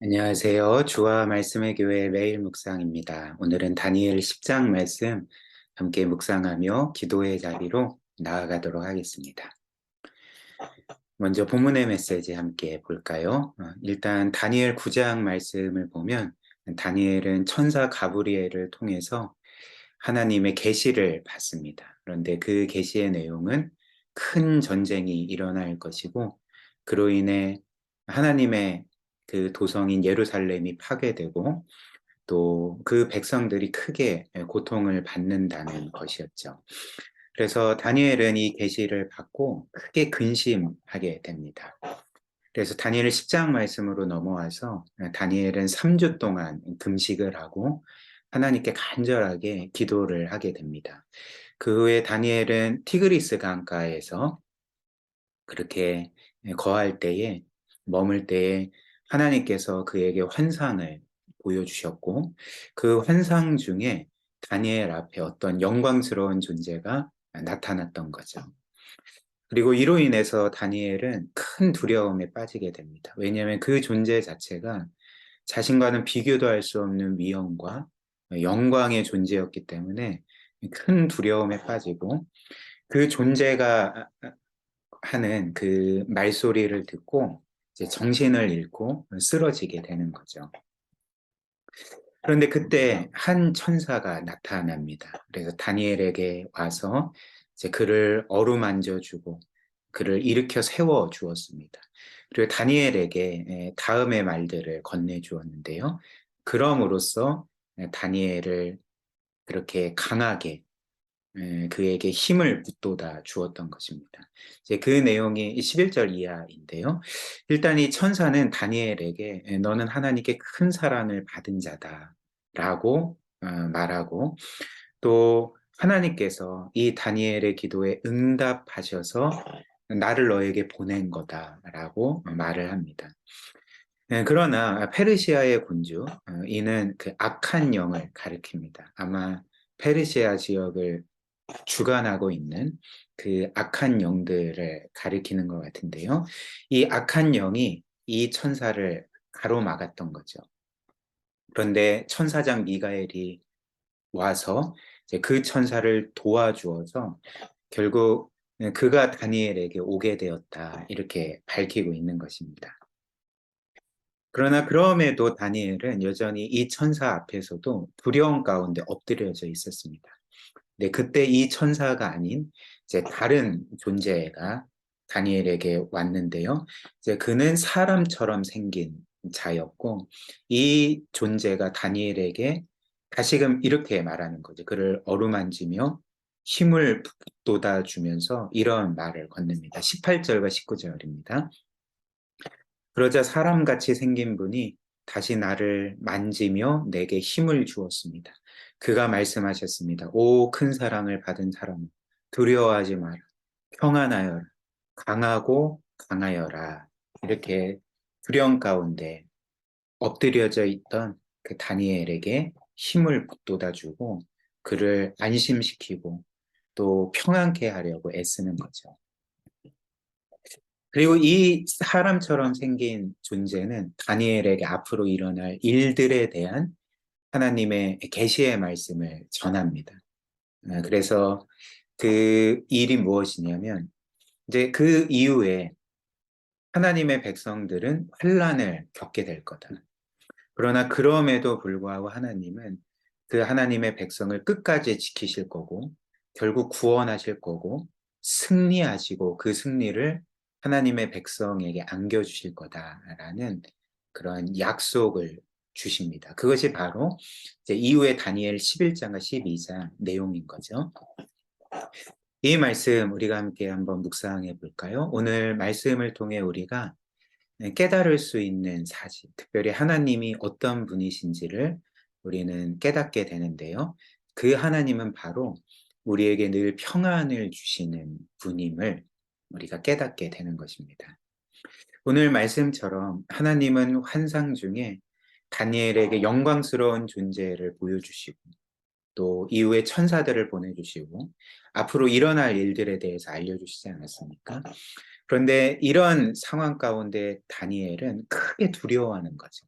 안녕하세요. 주와 말씀의 교회 매일 묵상입니다. 오늘은 다니엘 10장 말씀 함께 묵상하며 기도의 자리로 나아가도록 하겠습니다. 먼저 본문의 메시지 함께 볼까요? 일단 다니엘 9장 말씀을 보면 다니엘은 천사 가브리엘을 통해서 하나님의 계시를 받습니다. 그런데 그 계시의 내용은 큰 전쟁이 일어날 것이고 그로 인해 하나님의 그 도성인 예루살렘이 파괴되고 또 그 백성들이 크게 고통을 받는다는 것이었죠. 그래서 다니엘은 이 계시를 받고 크게 근심하게 됩니다. 그래서 다니엘 10장 말씀으로 넘어와서 다니엘은 3주 동안 금식을 하고 하나님께 간절하게 기도를 하게 됩니다. 그 후에 다니엘은 티그리스 강가에서 그렇게 거할 때에 머물 때에 하나님께서 그에게 환상을 보여주셨고 그 환상 중에 다니엘 앞에 어떤 영광스러운 존재가 나타났던 거죠. 그리고 이로 인해서 다니엘은 큰 두려움에 빠지게 됩니다. 왜냐하면 그 존재 자체가 자신과는 비교도 할 수 없는 위엄과 영광의 존재였기 때문에 큰 두려움에 빠지고 그 존재가 하는 그 말소리를 듣고 이제 정신을 잃고 쓰러지게 되는 거죠. 그런데 그때 한 천사가 나타납니다. 그래서 다니엘에게 와서 이제 그를 어루만져 주고 그를 일으켜 세워 주었습니다. 그리고 다니엘에게 다음의 말들을 건네 주었는데요. 그럼으로써 다니엘을 그렇게 강하게 그에게 힘을 북돋아 주었던 것입니다. 이제 그 내용이 11절 이하인데요. 일단 이 천사는 다니엘에게 너는 하나님께 큰 사랑을 받은 자다라고 말하고 또 하나님께서 이 다니엘의 기도에 응답하셔서 나를 너에게 보낸 거다라고 말을 합니다. 그러나 페르시아의 군주 이는 그 악한 영을 가리킵니다. 아마 페르시아 지역을 주관하고 있는 그 악한 영들을 가리키는 것 같은데요. 이 악한 영이 이 천사를 가로막았던 거죠. 그런데 천사장 미가엘이 와서 이제 그 천사를 도와주어서 결국 그가 다니엘에게 오게 되었다. 이렇게 밝히고 있는 것입니다. 그러나 그럼에도 다니엘은 여전히 이 천사 앞에서도 두려움 가운데 엎드려져 있었습니다. 네, 그때 이 천사가 아닌 이제 다른 존재가 다니엘에게 왔는데요. 이제 그는 사람처럼 생긴 자였고 이 존재가 다니엘에게 다시금 이렇게 말하는 거죠. 그를 어루만지며 힘을 북돋아 주면서 이런 말을 건넵니다. 18절과 19절입니다. 그러자 사람같이 생긴 분이 다시 나를 만지며 내게 힘을 주었습니다. 그가 말씀하셨습니다. 오, 큰 사랑을 받은 사람, 두려워하지 마라. 평안하여라. 강하고 강하여라. 이렇게 두려움 가운데 엎드려져 있던 그 다니엘에게 힘을 북돋아주고 그를 안심시키고 또 평안케 하려고 애쓰는 거죠. 그리고 이 사람처럼 생긴 존재는 다니엘에게 앞으로 일어날 일들에 대한 하나님의 계시의 말씀을 전합니다. 그래서 그 일이 무엇이냐면 이제 그 이후에 하나님의 백성들은 환란을 겪게 될 거다. 그러나 그럼에도 불구하고 하나님은 그 하나님의 백성을 끝까지 지키실 거고 결국 구원하실 거고 승리하시고 그 승리를 하나님의 백성에게 안겨주실 거다라는 그런 약속을 주십니다. 그것이 바로 이제 이후에 다니엘 11장과 12장 내용인 거죠. 이 말씀 우리가 함께 한번 묵상해 볼까요? 오늘 말씀을 통해 우리가 깨달을 수 있는 사실, 특별히 하나님이 어떤 분이신지를 우리는 깨닫게 되는데요. 그 하나님은 바로 우리에게 늘 평안을 주시는 분임을 우리가 깨닫게 되는 것입니다. 오늘 말씀처럼 하나님은 환상 중에 다니엘에게 영광스러운 존재를 보여주시고 또 이후에 천사들을 보내주시고 앞으로 일어날 일들에 대해서 알려주시지 않았습니까? 그런데 이런 상황 가운데 다니엘은 크게 두려워하는 거죠.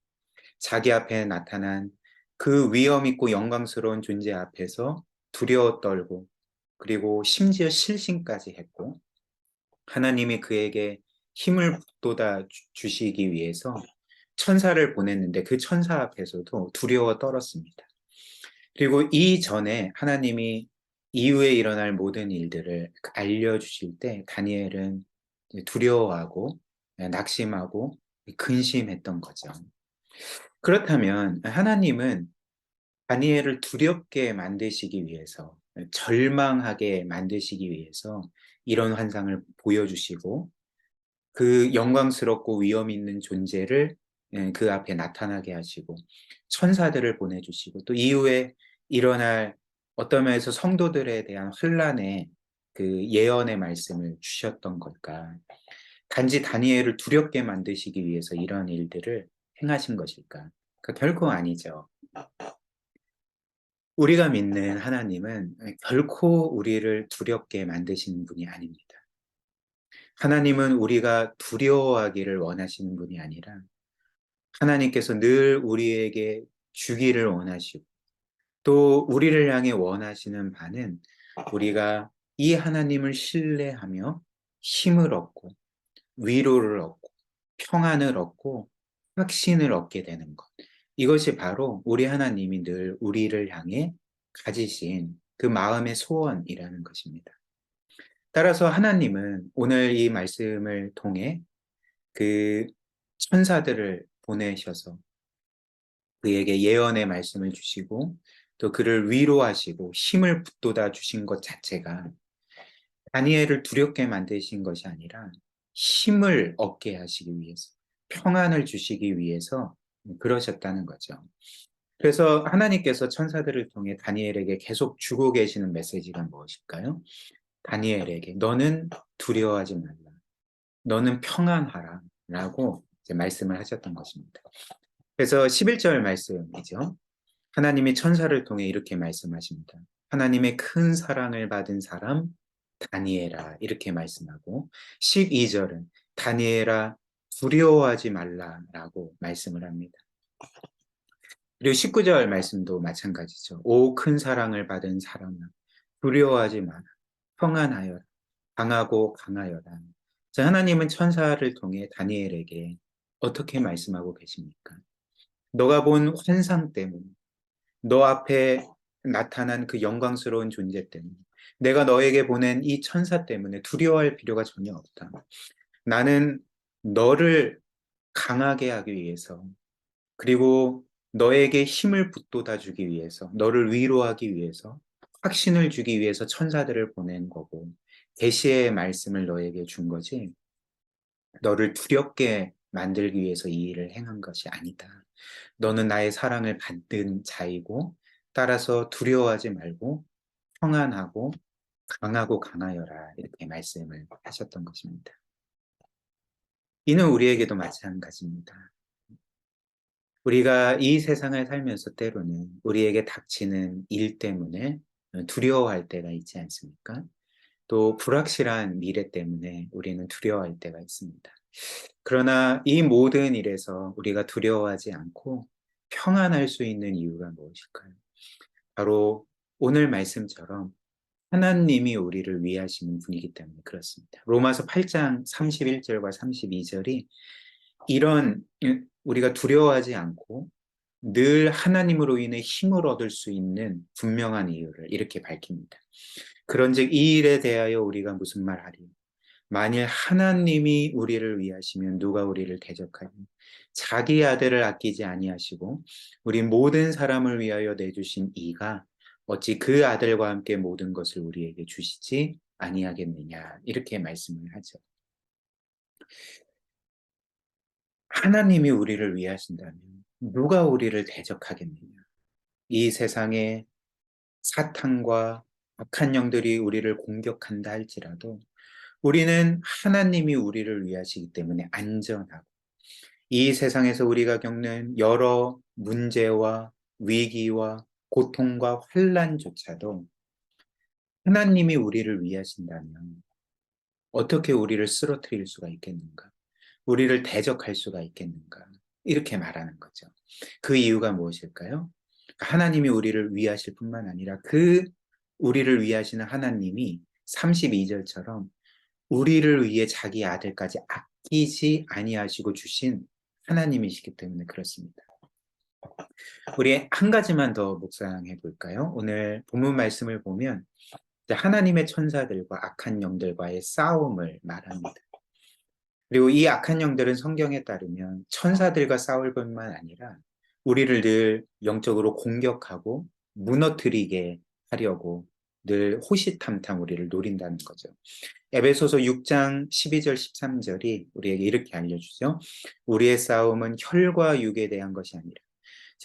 자기 앞에 나타난 그 위엄 있고 영광스러운 존재 앞에서 두려워 떨고 그리고 심지어 실신까지 했고 하나님이 그에게 힘을 북돋아 주시기 위해서 천사를 보냈는데 그 천사 앞에서도 두려워 떨었습니다. 그리고 이전에 하나님이 이후에 일어날 모든 일들을 알려주실 때 다니엘은 두려워하고 낙심하고 근심했던 거죠. 그렇다면 하나님은 다니엘을 두렵게 만드시기 위해서, 절망하게 만드시기 위해서 이런 환상을 보여주시고 그 영광스럽고 위엄 있는 존재를 그 앞에 나타나게 하시고 천사들을 보내주시고 또 이후에 일어날 어떤 면에서 성도들에 대한 혼란의 그 예언의 말씀을 주셨던 걸까? 단지 다니엘을 두렵게 만드시기 위해서 이런 일들을 행하신 것일까? 결코 아니죠. 우리가 믿는 하나님은 결코 우리를 두렵게 만드시는 분이 아닙니다. 하나님은 우리가 두려워하기를 원하시는 분이 아니라 하나님께서 늘 우리에게 주기를 원하시고 또 우리를 향해 원하시는 바는 우리가 이 하나님을 신뢰하며 힘을 얻고 위로를 얻고 평안을 얻고 확신을 얻게 되는 것. 이것이 바로 우리 하나님이 늘 우리를 향해 가지신 그 마음의 소원이라는 것입니다. 따라서 하나님은 오늘 이 말씀을 통해 그 천사들을 보내셔서 그에게 예언의 말씀을 주시고 또 그를 위로하시고 힘을 북돋아 주신 것 자체가 다니엘을 두렵게 만드신 것이 아니라 힘을 얻게 하시기 위해서 평안을 주시기 위해서 그러셨다는 거죠. 그래서 하나님께서 천사들을 통해 다니엘에게 계속 주고 계시는 메시지가 무엇일까요? 다니엘에게 너는 두려워하지 말라. 너는 평안하라. 라고 이제 말씀을 하셨던 것입니다. 그래서 11절 말씀이죠. 하나님이 천사를 통해 이렇게 말씀하십니다. 하나님의 큰 사랑을 받은 사람 다니엘아 이렇게 말씀하고 12절은 다니엘아 두려워하지 말라라고 말씀을 합니다. 그리고 19절 말씀도 마찬가지죠. 오 큰 사랑을 받은 사람아 두려워하지 마라. 평안하여라. 강하고 강하여라. 자, 하나님은 천사를 통해 다니엘에게 어떻게 말씀하고 계십니까? 너가 본 환상 때문에 너 앞에 나타난 그 영광스러운 존재 때문에 내가 너에게 보낸 이 천사 때문에 두려워할 필요가 전혀 없다. 나는 너를 강하게 하기 위해서 그리고 너에게 힘을 북돋아 주기 위해서 너를 위로하기 위해서 확신을 주기 위해서 천사들을 보낸 거고 계시의 말씀을 너에게 준 거지 너를 두렵게 만들기 위해서 이 일을 행한 것이 아니다. 너는 나의 사랑을 받는 자이고 따라서 두려워하지 말고 평안하고 강하고 강하여라 이렇게 말씀을 하셨던 것입니다. 이는 우리에게도 마찬가지입니다. 우리가 이 세상을 살면서 때로는 우리에게 닥치는 일 때문에 두려워할 때가 있지 않습니까? 또 불확실한 미래 때문에 우리는 두려워할 때가 있습니다. 그러나 이 모든 일에서 우리가 두려워하지 않고 평안할 수 있는 이유가 무엇일까요? 바로 오늘 말씀처럼 하나님이 우리를 위하시는 분이기 때문에 그렇습니다. 로마서 8장 31절과 32절이 이런 우리가 두려워하지 않고 늘 하나님으로 인해 힘을 얻을 수 있는 분명한 이유를 이렇게 밝힙니다. 그런즉 이 일에 대하여 우리가 무슨 말하리? 만일 하나님이 우리를 위하시면 누가 우리를 대적하니? 자기 아들을 아끼지 아니하시고 우리 모든 사람을 위하여 내주신 이가 어찌 그 아들과 함께 모든 것을 우리에게 주시지 아니하겠느냐 이렇게 말씀을 하죠. 하나님이 우리를 위하신다면 누가 우리를 대적하겠느냐? 이 세상에 사탄과 악한 영들이 우리를 공격한다 할지라도 우리는 하나님이 우리를 위하시기 때문에 안전하고 이 세상에서 우리가 겪는 여러 문제와 위기와 고통과 환란조차도 하나님이 우리를 위하신다면 어떻게 우리를 쓰러뜨릴 수가 있겠는가? 우리를 대적할 수가 있겠는가? 이렇게 말하는 거죠. 그 이유가 무엇일까요? 하나님이 우리를 위하실 뿐만 아니라 그 우리를 위하시는 하나님이 32절처럼 우리를 위해 자기 아들까지 아끼지 아니하시고 주신 하나님이시기 때문에 그렇습니다. 우리 한 가지만 더 묵상해 볼까요? 오늘 본문 말씀을 보면 하나님의 천사들과 악한 영들과의 싸움을 말합니다. 그리고 이 악한 영들은 성경에 따르면 천사들과 싸울 뿐만 아니라 우리를 늘 영적으로 공격하고 무너뜨리게 하려고 늘 호시탐탐 우리를 노린다는 거죠. 에베소서 6장 12절 13절이 우리에게 이렇게 알려주죠. 우리의 싸움은 혈과 육에 대한 것이 아니라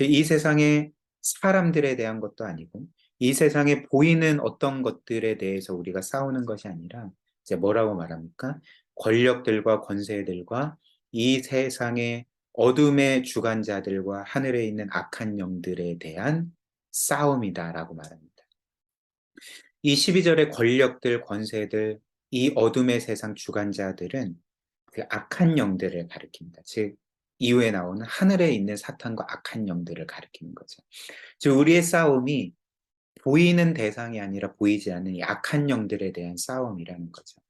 이 세상의 사람들에 대한 것도 아니고 이 세상에 보이는 어떤 것들에 대해서 우리가 싸우는 것이 아니라 이제 뭐라고 말합니까? 권력들과 권세들과 이 세상의 어둠의 주관자들과 하늘에 있는 악한 영들에 대한 싸움이다라고 말합니다. 이 12절의 권력들, 권세들, 이 어둠의 세상 주관자들은 그 악한 영들을 가리킵니다. 즉 이후에 나오는 하늘에 있는 사탄과 악한 영들을 가리키는 거죠. 즉 우리의 싸움이 보이는 대상이 아니라 보이지 않는 이 악한 영들에 대한 싸움이라는 거죠.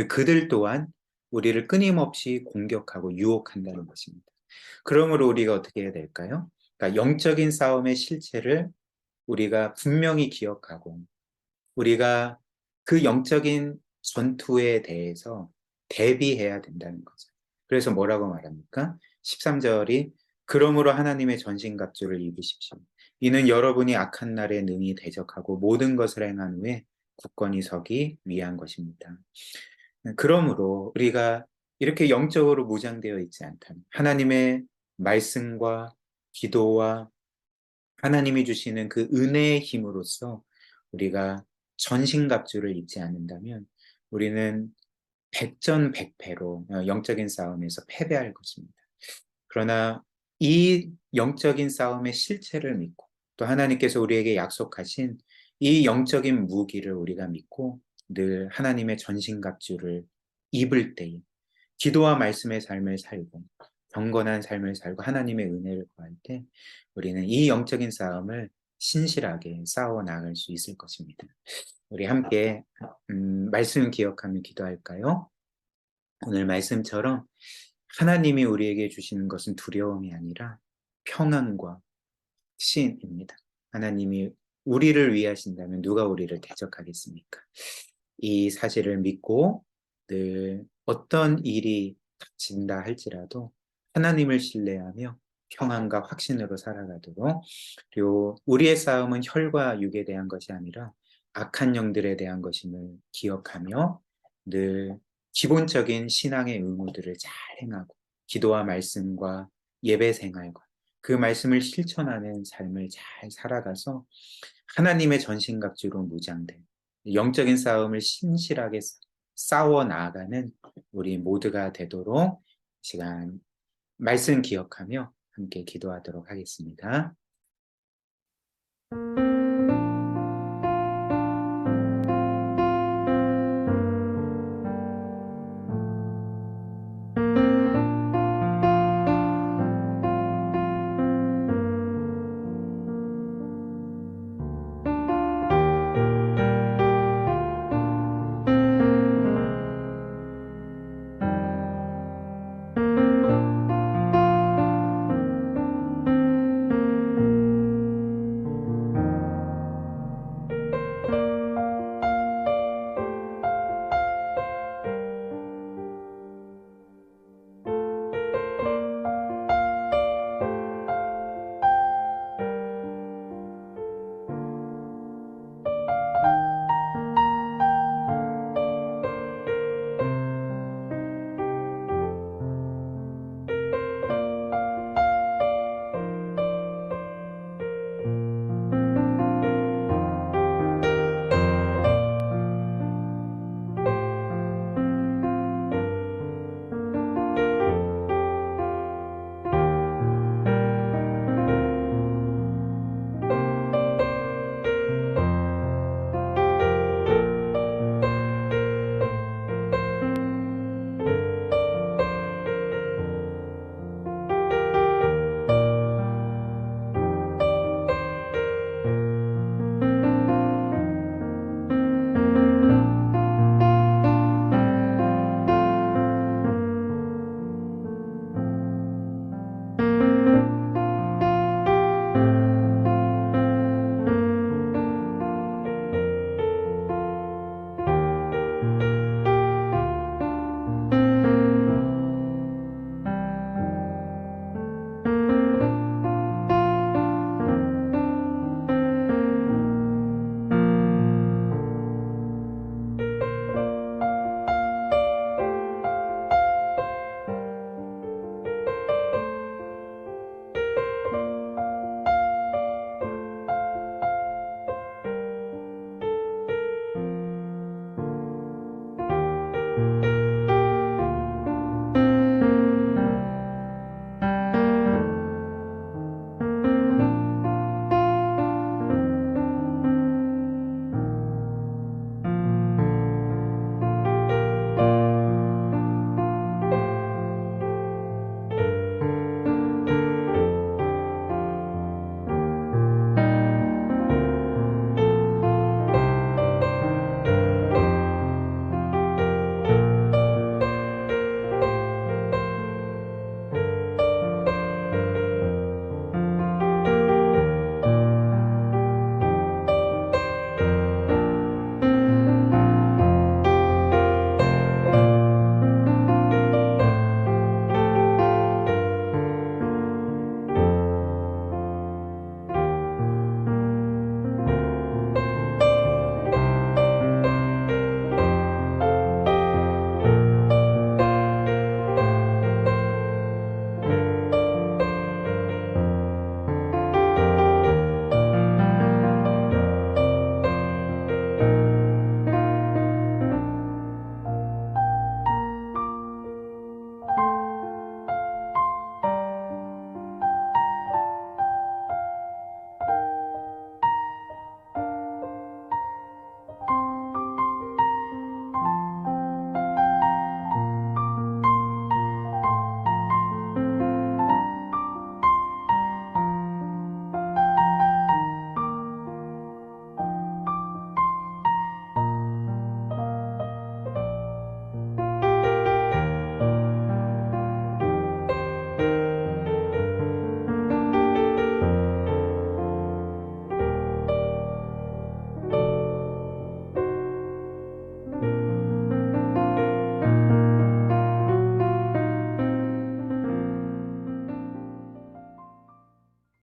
그들 또한 우리를 끊임없이 공격하고 유혹한다는 것입니다. 그러므로 우리가 어떻게 해야 될까요? 그러니까 영적인 싸움의 실체를 우리가 분명히 기억하고 우리가 그 영적인 전투에 대해서 대비해야 된다는 거죠. 그래서 뭐라고 말합니까? 13절이 그러므로 하나님의 전신갑주를 입으십시오. 이는 여러분이 악한 날에 능히 대적하고 모든 것을 행한 후에 굳건히 서기 위한 것입니다. 그러므로 우리가 이렇게 영적으로 무장되어 있지 않다면 하나님의 말씀과 기도와 하나님이 주시는 그 은혜의 힘으로써 우리가 전신갑주를 입지 않는다면 우리는 백전백패로 영적인 싸움에서 패배할 것입니다. 그러나 이 영적인 싸움의 실체를 믿고 또 하나님께서 우리에게 약속하신 이 영적인 무기를 우리가 믿고 늘 하나님의 전신갑주를 입을 때에 기도와 말씀의 삶을 살고 경건한 삶을 살고 하나님의 은혜를 구할 때 우리는 이 영적인 싸움을 신실하게 싸워 나갈 수 있을 것입니다. 우리 함께 말씀 기억하며 기도할까요? 오늘 말씀처럼 하나님이 우리에게 주시는 것은 두려움이 아니라 평안과 신입니다. 하나님이 우리를 위하신다면 누가 우리를 대적하겠습니까? 이 사실을 믿고 늘 어떤 일이 닥친다 할지라도 하나님을 신뢰하며 평안과 확신으로 살아가도록 그리고 우리의 싸움은 혈과 육에 대한 것이 아니라 악한 영들에 대한 것임을 기억하며 늘 기본적인 신앙의 의무들을 잘 행하고 기도와 말씀과 예배 생활과 그 말씀을 실천하는 삶을 잘 살아가서 하나님의 전신갑주로 무장된 영적인 싸움을 신실하게 싸워 나아가는 우리 모두가 되도록 시간 말씀 기억하며 함께 기도하도록 하겠습니다.